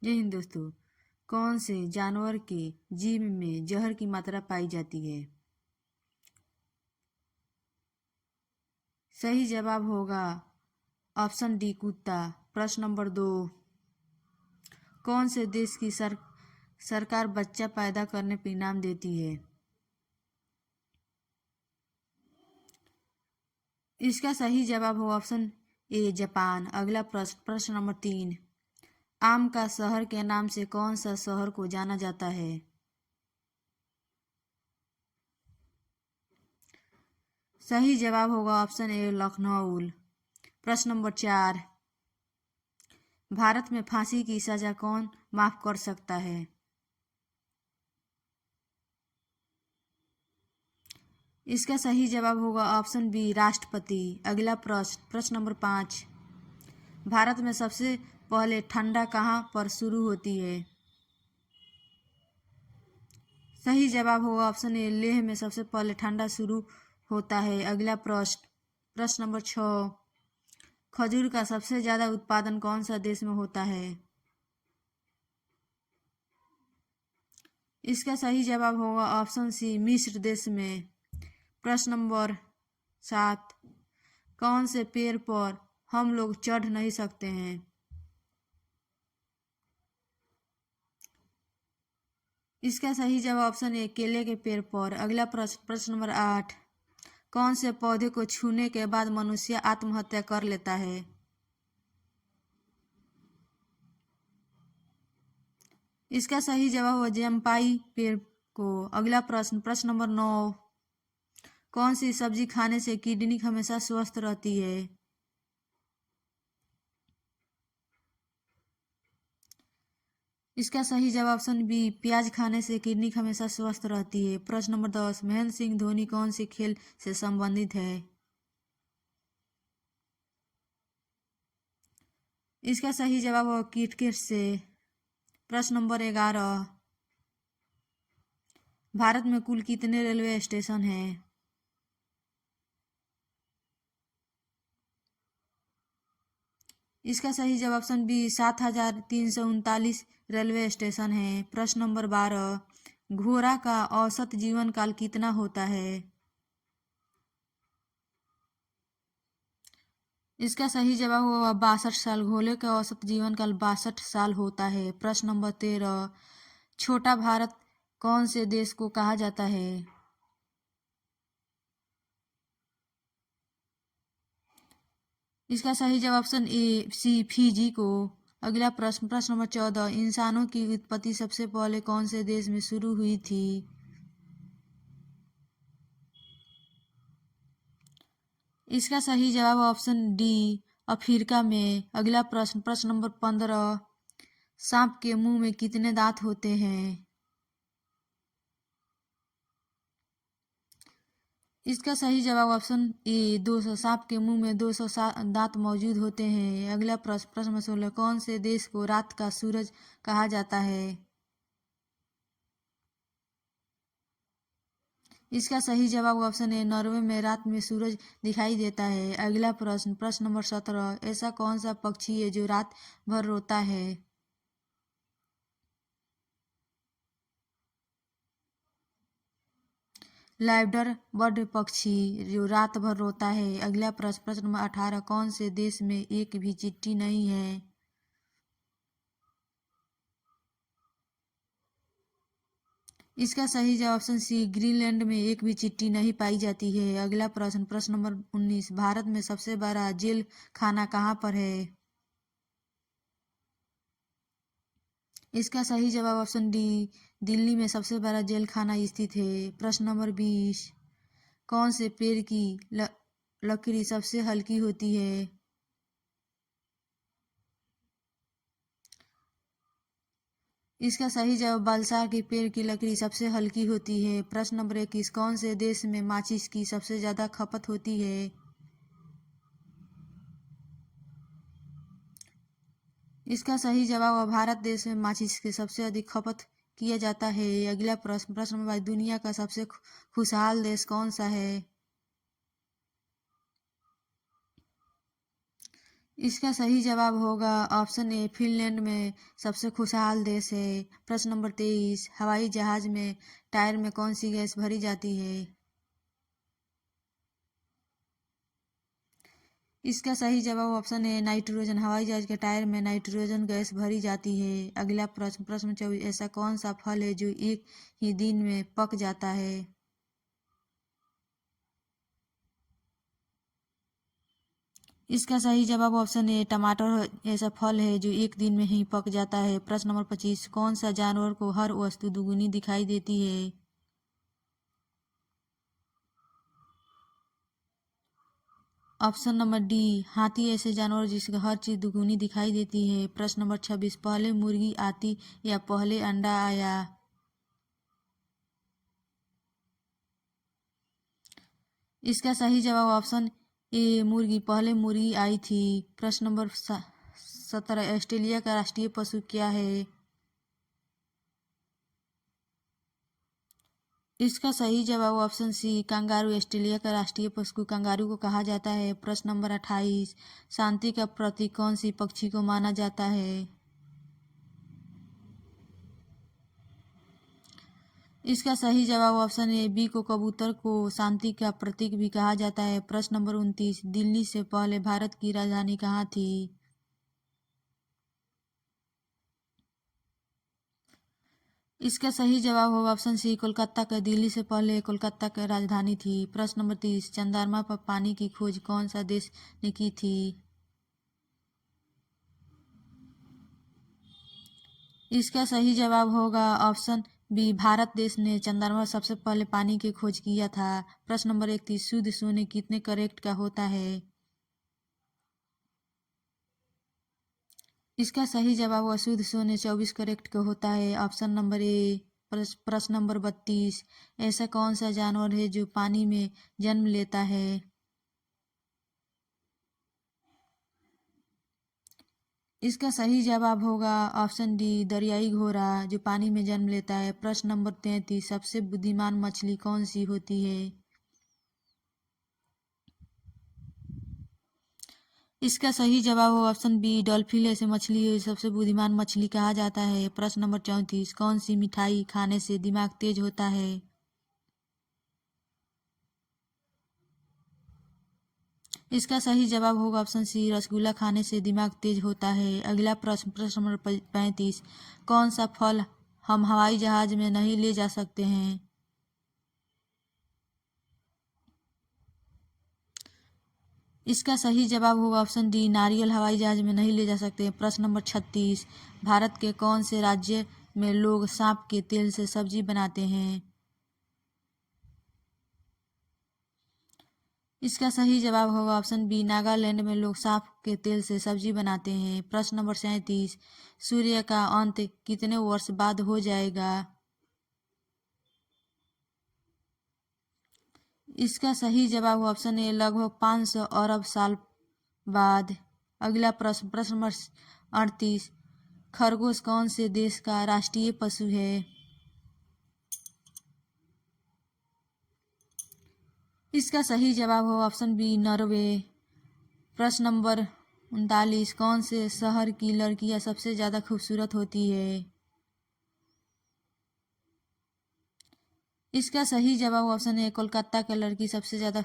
जय हिंद दोस्तों। कौन से जानवर के जीभ में जहर की मात्रा पाई जाती है? सही जवाब होगा ऑप्शन डी, कुत्ता। प्रश्न नंबर 2, कौन से देश की सरकार बच्चा पैदा करने पर इनाम देती है? इसका सही जवाब होगा ऑप्शन ए, जापान। अगला प्रश्न नंबर 3, आम का शहर के नाम से कौन सा शहर को जाना जाता है? सही जवाब होगा ऑप्शन ए, लखनऊ। प्रश्न नंबर 4, भारत में फांसी की सजा कौन माफ कर सकता है? इसका सही जवाब होगा ऑप्शन बी, राष्ट्रपति। अगला प्रश्न नंबर 5, भारत में सबसे पहले ठंडा कहाँ पर शुरू होती है? सही जवाब होगा ऑप्शन ए, लेह में सबसे पहले ठंडा शुरू होता है। अगला प्रश्न नंबर 6, खजूर का सबसे ज़्यादा उत्पादन कौन सा देश में होता है? इसका सही जवाब होगा ऑप्शन सी, मिस्र देश में। प्रश्न नंबर 7, कौन से पेड़ पर हम लोग चढ़ नहीं सकते हैं? इसका सही जवाब ऑप्शन ए, केले के पेड़ पर। अगला प्रश्न नंबर 8, कौन से पौधे को छूने के बाद मनुष्य आत्महत्या कर लेता है? इसका सही जवाब होगा जम्पाई पेड़ को। अगला प्रश्न नंबर 9, कौन सी सब्जी खाने से किडनी हमेशा स्वस्थ रहती है? इसका सही जवाब ऑप्शन बी, प्याज खाने से किडनी हमेशा स्वस्थ रहती है। प्रश्न नंबर 10, महेंद्र सिंह धोनी कौन से खेल से संबंधित है? इसका सही जवाब होगा क्रिकेट से। प्रश्न नंबर 11, भारत में कुल कितने रेलवे स्टेशन हैं? इसका सही जवाब ऑप्शन बी, 7,339 रेलवे स्टेशन हैं। प्रश्न नंबर 12, घोड़ा का औसत जीवन काल कितना होता है? इसका सही जवाब होगा 62 साल। घोड़े का औसत जीवन काल 62 साल होता है। प्रश्न नंबर 13, छोटा भारत कौन से देश को कहा जाता है? इसका सही जवाब ऑप्शन ए, सी, फिजी को। अगला प्रश्न नंबर 14, इंसानों की उत्पत्ति सबसे पहले कौन से देश में शुरू हुई थी? इसका सही जवाब ऑप्शन डी, अफ्रीका में। अगला प्रश्न नंबर 15, सांप के मुंह में कितने दांत होते हैं? इसका सही जवाब ऑप्शन ए, 200। सांप के मुंह में 200 दांत मौजूद होते हैं। अगला प्रश्न नंबर 16, कौन से देश को रात का सूरज कहा जाता है? इसका सही जवाब ऑप्शन ए, नॉर्वे में रात में सूरज दिखाई देता है। अगला प्रश्न नंबर 17, ऐसा कौन सा पक्षी है जो रात भर रोता है? लाइवडर बर्ड पक्षी जो रात भर रोता है। अगला प्रश्न नंबर 18, कौन से देश में एक भी चींटी नहीं है? इसका सही जवाब ऑप्शन सी, ग्रीनलैंड में एक भी चींटी नहीं पाई जाती है। अगला प्रश्न नंबर 19, भारत में सबसे बड़ा जेल खाना कहाँ पर है? इसका सही जवाब ऑप्शन डी, दिल्ली में सबसे बड़ा जेल खाना स्थित है। प्रश्न नंबर 20, कौन से पेड़ की लकड़ी सबसे हल्की होती है? इसका सही जवाब, बालसाल के पेड़ की लकड़ी सबसे हल्की होती है। प्रश्न नंबर 21, कौन से देश में माचिस की सबसे ज़्यादा खपत होती है? इसका सही जवाब, भारत देश में माचिस की सबसे अधिक खपत किया जाता है। अगला प्रश्न नंबर, दुनिया का सबसे खुशहाल देश कौन सा है? इसका सही जवाब होगा ऑप्शन ए, फिनलैंड में सबसे खुशहाल देश है। प्रश्न नंबर 23, हवाई जहाज में टायर में कौन सी गैस भरी जाती है? इसका सही जवाब ऑप्शन है नाइट्रोजन। हवाई जहाज के टायर में नाइट्रोजन गैस भरी जाती है। अगला प्रश्न, प्रश्न 24, ऐसा कौन सा फल है जो एक ही दिन में पक जाता है? इसका सही जवाब ऑप्शन है टमाटर ऐसा फल है जो एक दिन में ही पक जाता है। प्रश्न नंबर 25, कौन सा जानवर को हर वस्तु दुगुनी दिखाई देती है? ऑप्शन नंबर डी, हाथी ऐसे जानवर जिसका हर चीज दुगुनी दिखाई देती है। प्रश्न नंबर 26, पहले मुर्गी आती या पहले अंडा आया? इसका सही जवाब ऑप्शन ए, मुर्गी, पहले मुर्गी आई थी। प्रश्न नंबर 17, ऑस्ट्रेलिया का राष्ट्रीय पशु क्या है? इसका सही जवाब ऑप्शन सी, कंगारू। ऑस्ट्रेलिया का राष्ट्रीय पशु कंगारू को कहा जाता है। प्रश्न नंबर 28, शांति का प्रतीक कौन सी पक्षी को माना जाता है? इसका सही जवाब ऑप्शन ए, बी को कबूतर को शांति का प्रतीक भी कहा जाता है। प्रश्न नंबर 29, दिल्ली से पहले भारत की राजधानी कहाँ थी? इसका सही जवाब होगा ऑप्शन सी, कोलकाता का। दिल्ली से पहले कोलकाता की राजधानी थी। प्रश्न नंबर 30, चंद्रमा पर पानी की खोज कौन सा देश ने की थी? इसका सही जवाब होगा ऑप्शन बी, भारत देश ने चंद्रमा पर सबसे पहले पानी की खोज किया था। प्रश्न नंबर 31, शुद्ध सोने कितने कैरेट का होता है? इसका सही जवाब हुआ शुद्ध सोने 24 कैरेट का होता है। Option number A. प्रश्न नंबर 32, ऐसा कौन सा जानवर है जो पानी में जन्म लेता है? इसका सही जवाब होगा ऑप्शन डी, दरियाई घोड़ा, जो पानी में जन्म लेता है। प्रश्न नंबर 33, सबसे बुद्धिमान मछली कौन सी होती है? इसका सही जवाब हो ऑप्शन बी, डॉल्फिन ऐसे मछली है सबसे बुद्धिमान मछली कहा जाता है। प्रश्न नंबर 34, कौन सी मिठाई खाने से दिमाग तेज होता है? इसका सही जवाब होगा ऑप्शन सी, रसगुल्ला खाने से दिमाग तेज होता है। अगला प्रश्न, प्रश्न नंबर 35, कौन सा फल हम हवाई जहाज में नहीं ले जा सकते हैं? इसका सही जवाब होगा ऑप्शन डी, नारियल हवाई जहाज में नहीं ले जा सकते। प्रश्न नंबर 36, भारत के कौन से राज्य में लोग सांप के तेल से सब्जी बनाते हैं? इसका सही जवाब होगा ऑप्शन बी, नागालैंड में लोग सांप के तेल से सब्जी बनाते हैं। प्रश्न नंबर 37, सूर्य का अंत कितने वर्ष बाद हो जाएगा? इसका सही जवाब ऑप्शन ए, लगभग 500 अरब साल बाद। अगला प्रश्न, प्रश्न नंबर 38, खरगोश कौन से देश का राष्ट्रीय पशु है? इसका सही जवाब हो ऑप्शन बी, नॉर्वे। प्रश्न नंबर 39, कौन से शहर की लड़कियां सबसे ज़्यादा खूबसूरत होती है? इसका सही जवाब ऑप्शन है, कोलकाता की लड़की सबसे ज़्यादा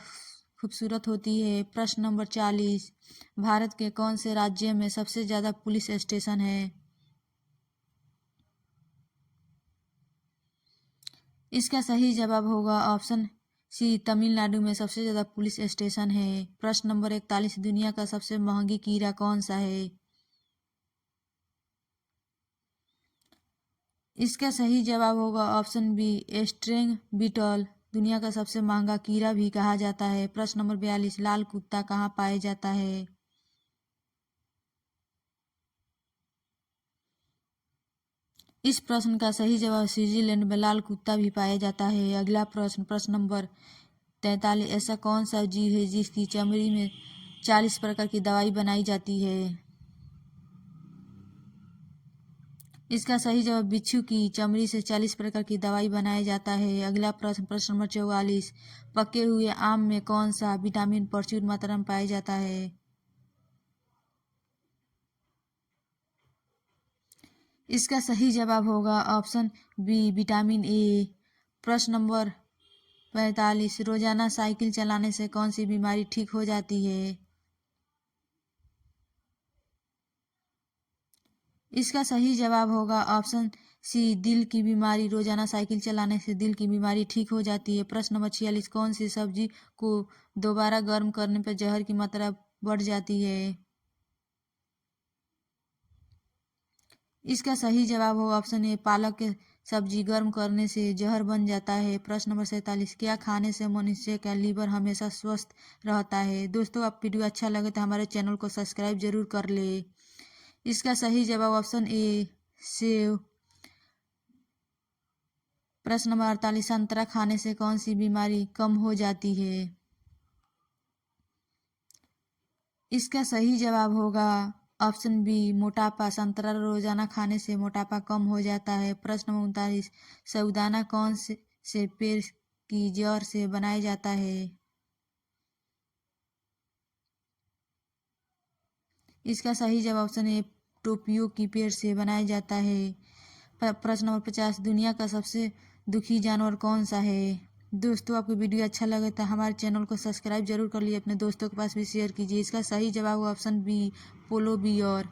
खूबसूरत होती है। प्रश्न नंबर 40, भारत के कौन से राज्य में सबसे ज़्यादा पुलिस स्टेशन है? इसका सही जवाब होगा ऑप्शन सी, तमिलनाडु में सबसे ज़्यादा पुलिस स्टेशन है। प्रश्न नंबर 41, दुनिया का सबसे महंगी कीड़ा कौन सा है? इसका सही जवाब होगा ऑप्शन बी, स्ट्रिंग बीटल, दुनिया का सबसे महंगा कीड़ा भी कहा जाता है। प्रश्न नंबर 42, लाल कुत्ता कहाँ पाया जाता है? इस प्रश्न का सही जवाब, स्विट्जरलैंड में लाल कुत्ता भी पाया जाता है। अगला प्रश्न, प्रश्न नंबर 43, ऐसा कौन सा जीव है जिसकी चमड़ी में 40 प्रकार की दवाई बनाई जाती है? इसका सही जवाब, बिच्छू की चमड़ी से 40 प्रकार की दवाई बनाया जाता है। अगला प्रश्न, प्रश्न नंबर 44, पके हुए आम में कौन सा विटामिन प्रचुर मात्रा में पाया जाता है? इसका सही जवाब होगा ऑप्शन बी विटामिन ए। प्रश्न नंबर 45, रोजाना साइकिल चलाने से कौन सी बीमारी ठीक हो जाती है? इसका सही जवाब होगा ऑप्शन सी दिल की बीमारी। रोजाना साइकिल चलाने से दिल की बीमारी ठीक हो जाती है। प्रश्न नंबर 46, कौन सी सब्जी को दोबारा गर्म करने पर जहर की मात्रा बढ़ जाती है? इसका सही जवाब होगा ऑप्शन ए पालक के सब्जी गर्म करने से जहर बन जाता है। प्रश्न नंबर 47, क्या खाने से मनुष्य का लीवर हमेशा स्वस्थ रहता है? दोस्तों, आप वीडियो अच्छा लगे तो हमारे चैनल को सब्सक्राइब जरूर कर ले। इसका सही जवाब ऑप्शन ए सेव। प्रश्न नंबर 48, संतरा खाने से कौन सी बीमारी कम हो जाती है? इसका सही जवाब होगा ऑप्शन बी मोटापा। संतरा रोजाना खाने से मोटापा कम हो जाता है। प्रश्न नंबर 39, साबूदाना कौन से पेड़ की जड़ से बनाया जाता है? इसका सही जवाब ऑप्शन ए टोपियो की पेड़ से बनाया जाता है। प्रश्न नंबर 50, दुनिया का सबसे दुखी जानवर कौन सा है? दोस्तों, आपको वीडियो अच्छा लगे तो हमारे चैनल को सब्सक्राइब जरूर कर लिए, अपने दोस्तों के पास भी शेयर कीजिए। इसका सही जवाब ऑप्शन बी पोलो बियर।